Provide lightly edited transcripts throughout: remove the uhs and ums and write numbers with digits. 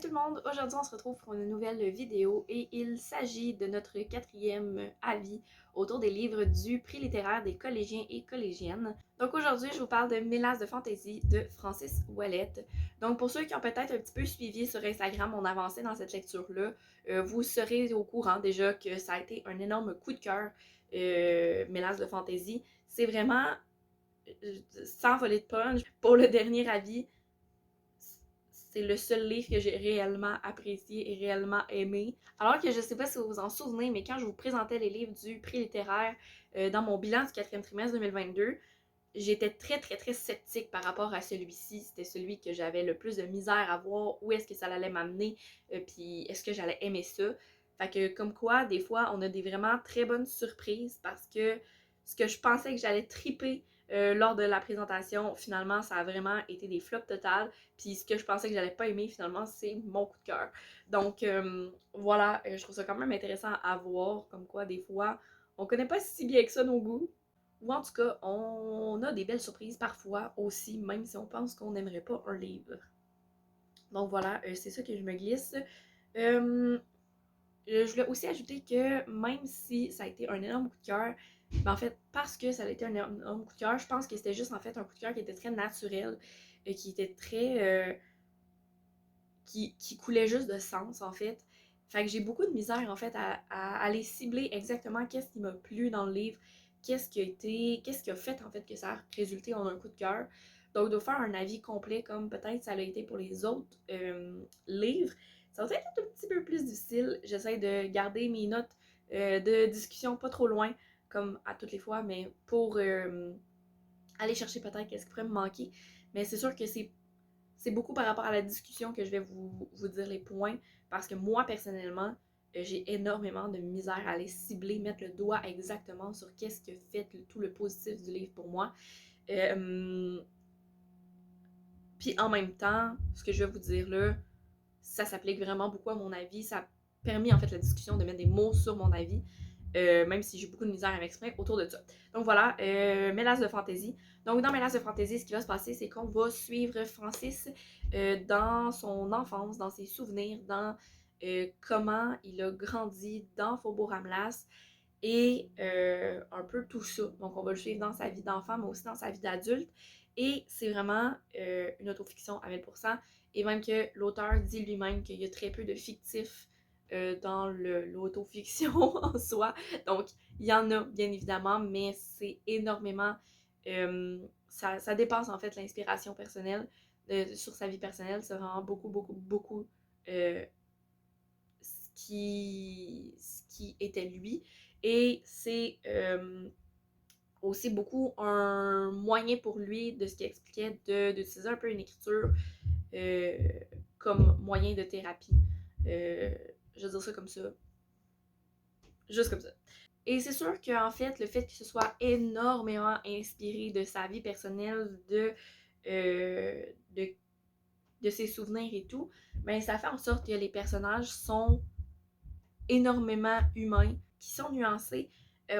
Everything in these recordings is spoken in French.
tout le monde, aujourd'hui on se retrouve pour une nouvelle vidéo et il s'agit de notre quatrième avis autour des livres du prix littéraire des collégiens et collégiennes. Donc aujourd'hui je vous parle de Mélasse de fantaisie de Francis Ouellette. Donc pour ceux qui ont peut-être un petit peu suivi sur Instagram mon avancée dans cette lecture-là, vous serez au courant déjà que ça a été un énorme coup de cœur, Mélasse de fantaisie. C'est vraiment, sans voler de punch, pour le dernier avis, c'est le seul livre que j'ai réellement apprécié et réellement aimé. Alors que je sais pas si vous vous en souvenez, mais quand je vous présentais les livres du prix littéraire dans mon bilan du quatrième trimestre 2022, j'étais très sceptique par rapport à celui-ci. C'était celui que j'avais le plus de misère à voir où est-ce que ça allait m'amener, puis est-ce que j'allais aimer ça. Fait que comme quoi, des fois, on a des vraiment très bonnes surprises parce que ce que je pensais que j'allais triper lors de la présentation, finalement, ça a vraiment été des flops totales. Puis ce que je pensais que j'allais pas aimer, finalement, c'est mon coup de cœur. Donc voilà, je trouve ça quand même intéressant à voir, comme quoi des fois, on connaît pas si bien que ça nos goûts. Ou en tout cas, on a des belles surprises parfois aussi, même si on pense qu'on n'aimerait pas un livre. Donc voilà, c'est ça que je me glisse. Euh, je voulais aussi ajouter que même si ça a été un énorme coup de cœur, ben en fait, parce que ça a été un énorme coup de cœur, je pense que c'était juste en fait un coup de cœur qui était très naturel, qui était très qui coulait juste de sens, en fait. Fait que j'ai beaucoup de misère, en fait, à aller cibler exactement qu'est-ce qui m'a plu dans le livre, qu'est-ce qui a fait, en fait, que ça a résulté en un coup de cœur. Donc, de faire un avis complet, comme peut-être ça l'a été pour les autres livres, ça va être un petit peu plus difficile. J'essaie de garder mes notes de discussion pas trop loin, comme à toutes les fois, mais pour aller chercher peut-être qu'est-ce qui pourrait me manquer. Mais c'est sûr que c'est beaucoup par rapport à la discussion que je vais vous dire les points, parce que moi, personnellement, j'ai énormément de misère à aller cibler, mettre le doigt exactement sur qu'est-ce que fait tout le positif du livre pour moi. Puis en même temps, ce que je vais vous dire là, ça s'applique vraiment beaucoup à mon avis. Ça a permis en fait la discussion de mettre des mots sur mon avis. Même si j'ai beaucoup de misère à m'exprimer autour de ça. Donc voilà, Mélasse de fantaisie. Donc dans Mélasse de fantaisie, ce qui va se passer, c'est qu'on va suivre Francis dans son enfance, dans ses souvenirs, dans comment il a grandi dans Faubourg Ramlas et un peu tout ça. Donc on va le suivre dans sa vie d'enfant, mais aussi dans sa vie d'adulte. Et c'est vraiment une autofiction à 1000%. Et même que l'auteur dit lui-même qu'il y a très peu de fictifs dans l'autofiction en soi. Donc, il y en a, bien évidemment, mais c'est énormément... ça dépasse, en fait, l'inspiration personnelle sur sa vie personnelle. C'est vraiment beaucoup euh, ce qui était lui. Et c'est aussi beaucoup un moyen pour lui de ce qu'il expliquait d'utiliser un peu une écriture euh, comme moyen de thérapie. Euh, je vais dire ça comme ça. Juste comme ça. Et c'est sûr qu'en fait, le fait que ce soit énormément inspiré de sa vie personnelle, euh, de, de ses souvenirs et tout, ben ça fait en sorte que les personnages sont énormément humains, qui sont nuancés,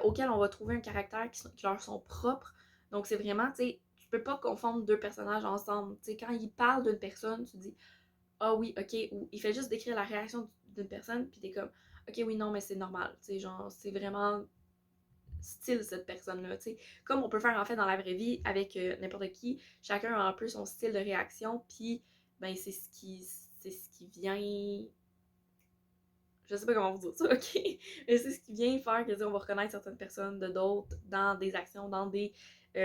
auxquels on va trouver un caractère qui leur sont propres. Donc c'est vraiment, tu sais, tu peux pas confondre deux personnages ensemble. Tu sais, quand il parle d'une personne, tu dis ah oui, ok, ou il fait juste décrire la réaction d'une personne, puis t'es comme ok, oui, non, mais c'est normal. Tu sais, genre, c'est vraiment style cette personne-là, tu sais. Comme on peut faire en fait dans la vraie vie avec n'importe qui, chacun a un peu son style de réaction, puis ben c'est ce qui vient, je sais pas comment vous dire ça, ok? Mais c'est ce qui vient faire que on va reconnaître certaines personnes de d'autres dans des actions, dans des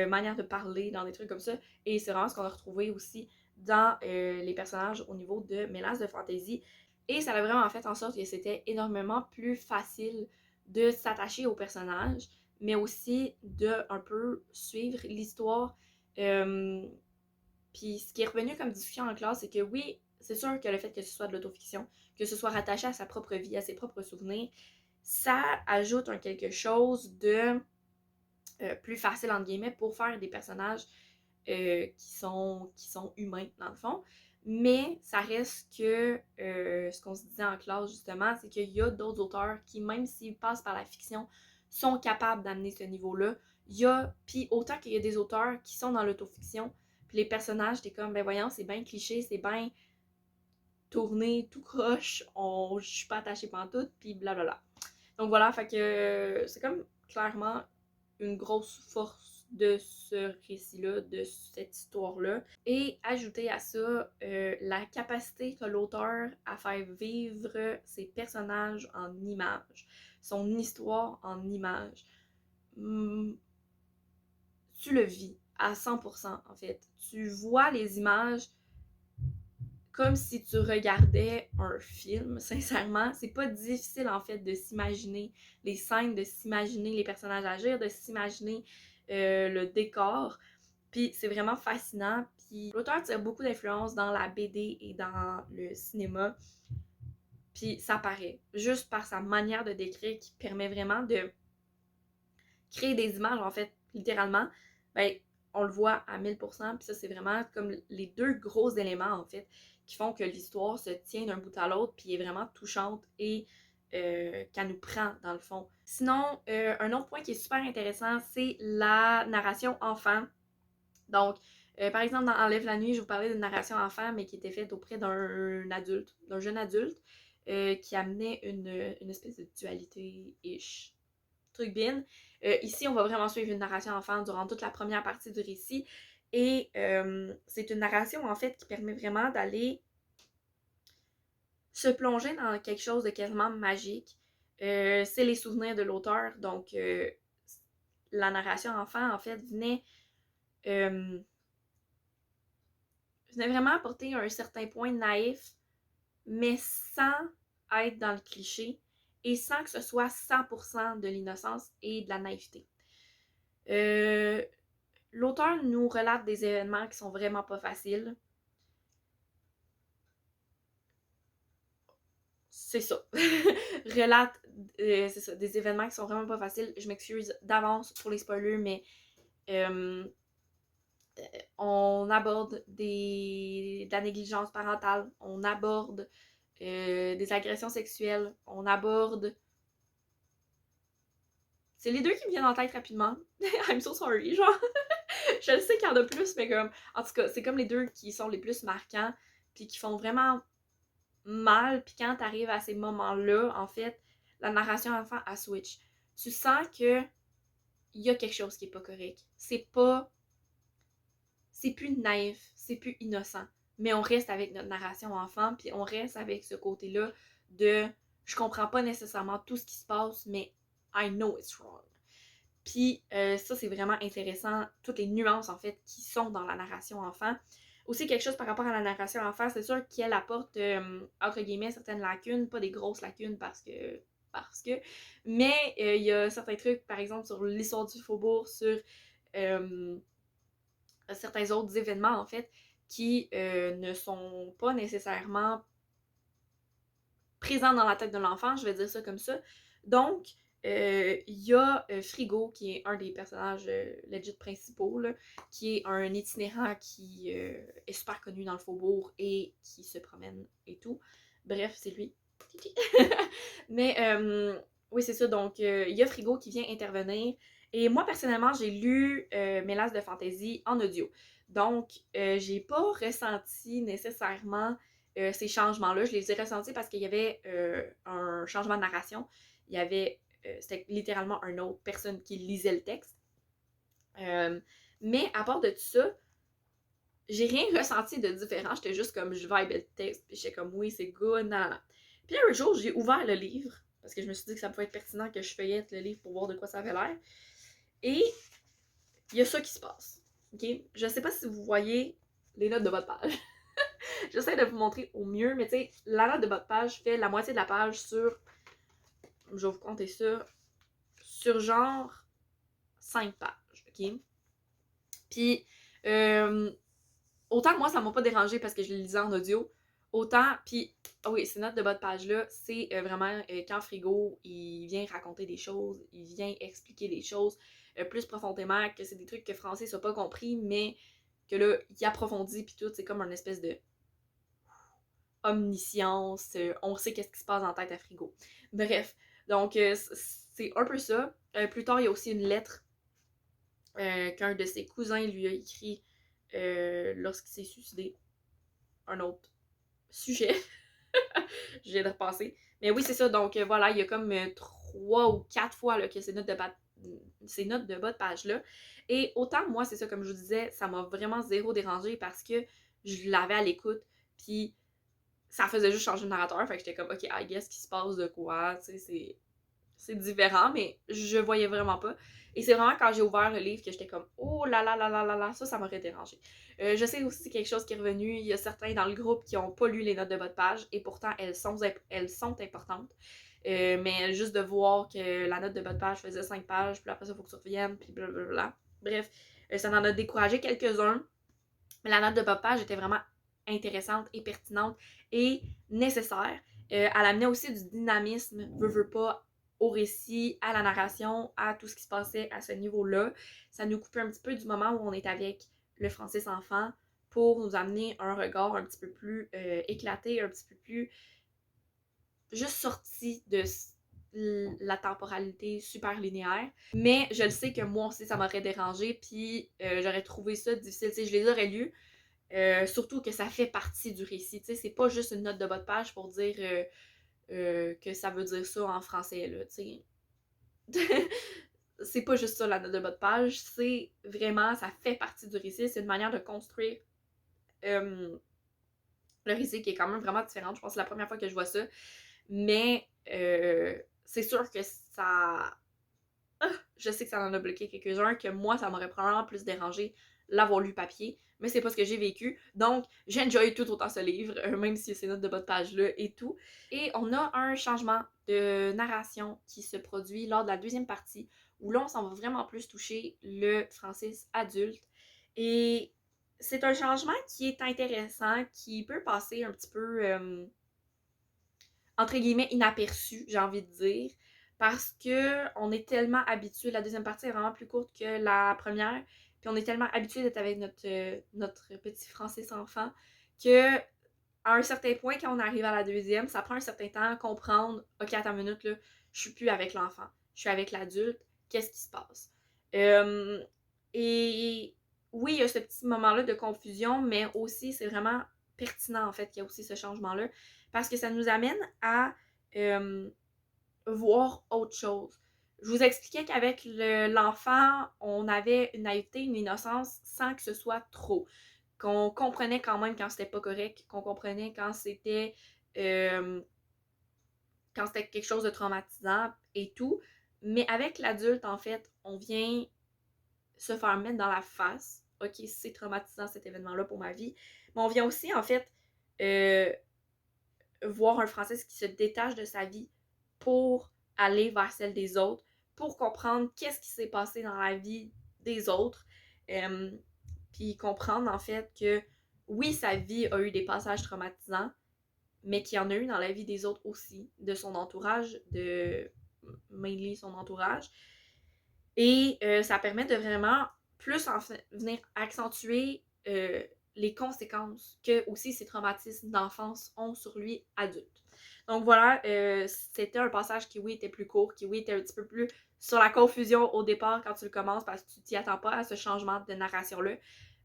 manières de parler, dans des trucs comme ça. Et c'est vraiment ce qu'on a retrouvé aussi dans les personnages au niveau de Mélasse de Fantasy. Et ça a vraiment fait en sorte que c'était énormément plus facile de s'attacher aux personnages, mais aussi de un peu suivre l'histoire. Euh, Puis ce qui est revenu comme discussion en classe, c'est que oui, c'est sûr que le fait que ce soit de l'autofiction, que ce soit rattaché à sa propre vie, à ses propres souvenirs, ça ajoute un quelque chose de plus facile, entre guillemets, pour faire des personnages qui sont humains, dans le fond. Mais ça reste que ce qu'on se disait en classe, justement, c'est qu'il y a d'autres auteurs qui, même s'ils passent par la fiction, sont capables d'amener ce niveau-là. Il y a, puis autant qu'il y a des auteurs qui sont dans l'autofiction, puis les personnages, t'es comme, ben voyons, c'est bien cliché, c'est bien tourné tout croche, je suis pas attachée pantoute, puis blablabla. Donc voilà, fait que c'est comme clairement une grosse force de ce récit-là, de cette histoire-là. Et ajouter à ça la capacité que l'auteur à faire vivre ses personnages en images, son histoire en images. Tu le vis à 100% en fait. Tu vois les images comme si tu regardais un film, sincèrement. C'est pas difficile en fait de s'imaginer les scènes, de s'imaginer les personnages agir, de s'imaginer le décor. Puis c'est vraiment fascinant. Puis l'auteur tire beaucoup d'influence dans la BD et dans le cinéma. Puis ça paraît, juste par sa manière de décrire qui permet vraiment de créer des images en fait, littéralement. Ben, on le voit à 1000%, puis ça c'est vraiment comme les deux gros éléments en fait qui font que l'histoire se tient d'un bout à l'autre puis est vraiment touchante et qu'elle nous prend dans le fond. Sinon, un autre point qui est super intéressant, c'est la narration enfant. Donc, par exemple, dans Enlève la nuit, je vous parlais d'une narration enfant, mais qui était faite auprès d'un adulte, d'un jeune adulte, qui amenait une espèce de dualité-ish. Truc bien. Ici, on va vraiment suivre une narration enfant durant toute la première partie du récit. Et c'est une narration, en fait, qui permet vraiment d'aller se plonger dans quelque chose de quasiment magique. C'est les souvenirs de l'auteur. Donc, la narration enfant, en fait, venait vraiment apporter un certain point naïf, mais sans être dans le cliché et sans que ce soit 100% de l'innocence et de la naïveté. L'auteur nous relate des événements qui sont vraiment pas faciles. C'est ça. Relate, c'est ça, des événements qui sont vraiment pas faciles. Je m'excuse d'avance pour les spoilers, mais euh, on aborde de la négligence parentale, on aborde des agressions sexuelles, on aborde... C'est les deux qui me viennent en tête rapidement. I'm so sorry, genre. Je le sais qu'il y en a plus, mais comme... En tout cas, c'est comme les deux qui sont les plus marquants, puis qui font vraiment mal, puis quand t'arrives à ces moments-là, en fait, la narration enfant à switch. Tu sens que il y a quelque chose qui est pas correct. C'est plus naïf, c'est plus innocent. Mais on reste avec notre narration enfant, puis on reste avec ce côté-là de je comprends pas nécessairement tout ce qui se passe, mais I know it's wrong. Puis ça, c'est vraiment intéressant, toutes les nuances en fait qui sont dans la narration enfant. Aussi quelque chose par rapport à la narration enfant, c'est sûr qu'elle apporte entre guillemets certaines lacunes, pas des grosses lacunes parce que, mais il y a certains trucs, par exemple sur l'histoire du faubourg, sur certains autres événements en fait qui ne sont pas nécessairement présents dans la tête de l'enfant, je vais dire ça comme ça. Donc, il y a Frigo, qui est un des personnages legit principaux, là, qui est un itinérant qui est super connu dans le faubourg et qui se promène et tout. Bref, c'est lui. Mais oui, c'est ça. Donc, il y a Frigo qui vient intervenir. Et moi, personnellement, j'ai lu Mélasse de Fantaisie en audio. Donc, j'ai pas ressenti nécessairement ces changements-là. Je les ai ressentis parce qu'il y avait un changement de narration. Il y avait, c'était littéralement une autre personne qui lisait le texte. Mais à part de tout ça, j'ai rien ressenti de différent. J'étais juste comme, je vibais le texte, puis j'étais comme, oui, c'est good, nan, nan, nan. Puis un jour, j'ai ouvert le livre, parce que je me suis dit que ça pouvait être pertinent que je feuillette le livre pour voir de quoi ça avait l'air. Et il y a ça qui se passe. Ok? Je sais pas si vous voyez les notes de votre page. J'essaie de vous montrer au mieux, mais tu sais, la note de votre page fait la moitié de la page sur, je vais vous compter ça, sur genre 5 pages, ok? Puis, autant moi, ça m'a pas dérangé parce que je le lisais en audio, autant, puis, oh oui, ces notes de bas de page-là, c'est vraiment quand Frigo, il vient raconter des choses, il vient expliquer des choses plus profondément, que c'est des trucs que Francis n'a pas compris, mais que là, il approfondit, puis tout, c'est comme une espèce de omniscience, on sait qu'est-ce qui se passe dans la tête à Frigo. Bref, donc c'est un peu ça. Plus tard, il y a aussi une lettre qu'un de ses cousins lui a écrit lorsqu'il s'est suicidé. Un autre sujet. j'ai de repasser. Mais oui, c'est ça. Donc voilà, il y a comme 3 ou 4 fois là, que ces notes de bas de page-là. Et autant, moi, c'est ça, comme je vous disais, ça m'a vraiment zéro dérangé parce que je l'avais à l'écoute. Puis ça faisait juste changer de narrateur. Fait que j'étais comme, OK, I guess qu'il se passe de quoi. Tu sais, c'est différent, mais je voyais vraiment pas. Et c'est vraiment quand j'ai ouvert le livre que j'étais comme, oh là là là là là là, ça m'aurait dérangé. Je sais aussi quelque chose qui est revenu. Il y a certains dans le groupe qui n'ont pas lu les notes de bas de page et pourtant elles sont importantes. Mais juste de voir que la note de bas de page faisait 5 pages, puis après ça, il faut que tu reviennes, puis blablabla. Bref, ça en a découragé quelques-uns. Mais la note de bas de page était vraiment intéressante et pertinente et nécessaire. Elle amenait aussi du dynamisme, veut pas, au récit, à la narration, à tout ce qui se passait à ce niveau-là. Ça nous coupait un petit peu du moment où on est avec le Francis enfant pour nous amener un regard un petit peu plus éclaté, un petit peu plus juste sorti de la temporalité super linéaire. Mais je le sais que moi aussi, ça m'aurait dérangé, puis j'aurais trouvé ça difficile. T'sais, je les aurais lus, surtout que ça fait partie du récit. T'sais, c'est pas juste une note de bas de page pour dire que ça veut dire ça en français, là, t'sais. C'est pas juste ça, la note de bas de page. C'est vraiment, ça fait partie du récit. C'est une manière de construire le récit qui est quand même vraiment différente. Je pense que c'est la première fois que je vois ça. Mais c'est sûr que ça... je sais que ça en a bloqué quelques-uns, que moi, ça m'aurait probablement plus dérangé l'avoir lu papier, mais c'est pas ce que j'ai vécu. Donc, j'ai enjoy tout autant ce livre, même si ces notes de bas de page-là et tout. Et on a un changement de narration qui se produit lors de la deuxième partie, où là, on s'en va vraiment plus toucher le Francis adulte. Et c'est un changement qui est intéressant, qui peut passer un petit peu... entre guillemets, inaperçu, j'ai envie de dire, parce que on est tellement habitué, la deuxième partie est vraiment plus courte que la première, puis on est tellement habitué d'être avec notre petit Francis enfant que à un certain point, quand on arrive à la deuxième, ça prend un certain temps à comprendre, ok, attends une minute, là, je suis plus avec l'enfant, je suis avec l'adulte, qu'est-ce qui se passe? Et oui, il y a ce petit moment-là de confusion, mais aussi, c'est vraiment pertinent, en fait, qu'il y a aussi ce changement-là, parce que ça nous amène à voir autre chose. Je vous expliquais qu'avec l'enfant, on avait une naïveté, une innocence sans que ce soit trop. Qu'on comprenait quand même quand c'était pas correct, qu'on comprenait euh, quand c'était quelque chose de traumatisant et tout. Mais avec l'adulte, en fait, on vient se faire mettre dans la face. Ok, c'est traumatisant cet événement-là pour ma vie. Mais on vient aussi, en fait, euh, voir un Francis qui se détache de sa vie pour aller vers celle des autres, pour comprendre qu'est-ce qui s'est passé dans la vie des autres, puis comprendre en fait que oui, sa vie a eu des passages traumatisants, mais qu'il y en a eu dans la vie des autres aussi, de son entourage, de mainly son entourage. Et ça permet de vraiment plus venir accentuer les conséquences que aussi ces traumatismes d'enfance ont sur lui adulte. Donc voilà, c'était un passage qui oui était plus court, qui oui était un petit peu plus sur la confusion au départ quand tu le commences parce que tu t'y attends pas à ce changement de narration-là.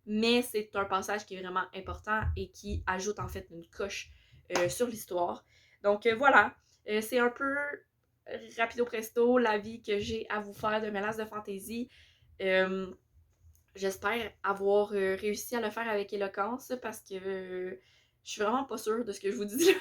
Mais c'est un passage qui est vraiment important et qui ajoute en fait une coche sur l'histoire. Donc voilà, c'est un peu rapido presto l'avis que j'ai à vous faire de Mélasse de fantaisie. J'espère avoir réussi à le faire avec éloquence parce que je suis vraiment pas sûre de ce que je vous dis là.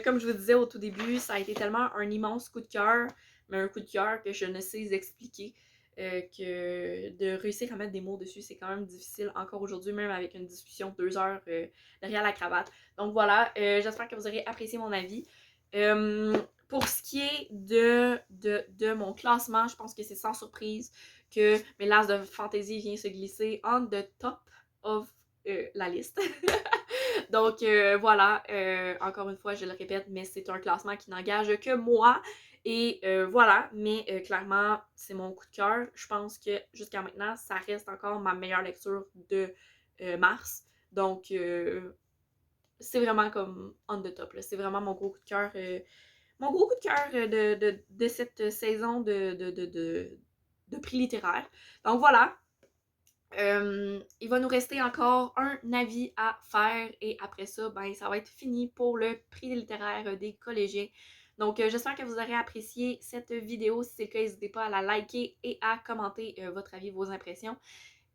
Comme je vous disais au tout début, ça a été tellement un immense coup de cœur, mais un coup de cœur que je ne sais expliquer. Que de réussir à mettre des mots dessus, c'est quand même difficile encore aujourd'hui, même avec une discussion de 2 heures derrière la cravate. Donc voilà, j'espère que vous aurez apprécié mon avis. Pour ce qui est de mon classement, je pense que c'est sans surprise que Mélasse de fantaisie vient se glisser on the top of la liste. Donc voilà, encore une fois, je le répète, mais c'est un classement qui n'engage que moi. Et voilà, mais clairement, c'est mon coup de cœur. Je pense que jusqu'à maintenant, ça reste encore ma meilleure lecture de mars. Donc, c'est vraiment comme on the top. C'est vraiment mon gros coup de cœur. Mon gros coup de cœur de cette saison de prix littéraire. Donc voilà. Il va nous rester encore un avis à faire et après ça, ben, ça va être fini pour le prix littéraire des collégiens. Donc, j'espère que vous aurez apprécié cette vidéo. Si c'est le cas, n'hésitez pas à la liker et à commenter votre avis, vos impressions.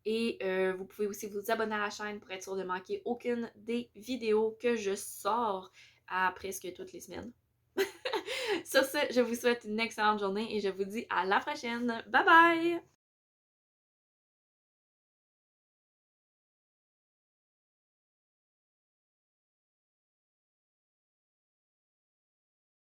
Et vous pouvez aussi vous abonner à la chaîne pour être sûr de manquer aucune des vidéos que je sors à presque toutes les semaines. Sur ce, je vous souhaite une excellente journée et je vous dis à la prochaine. Bye bye!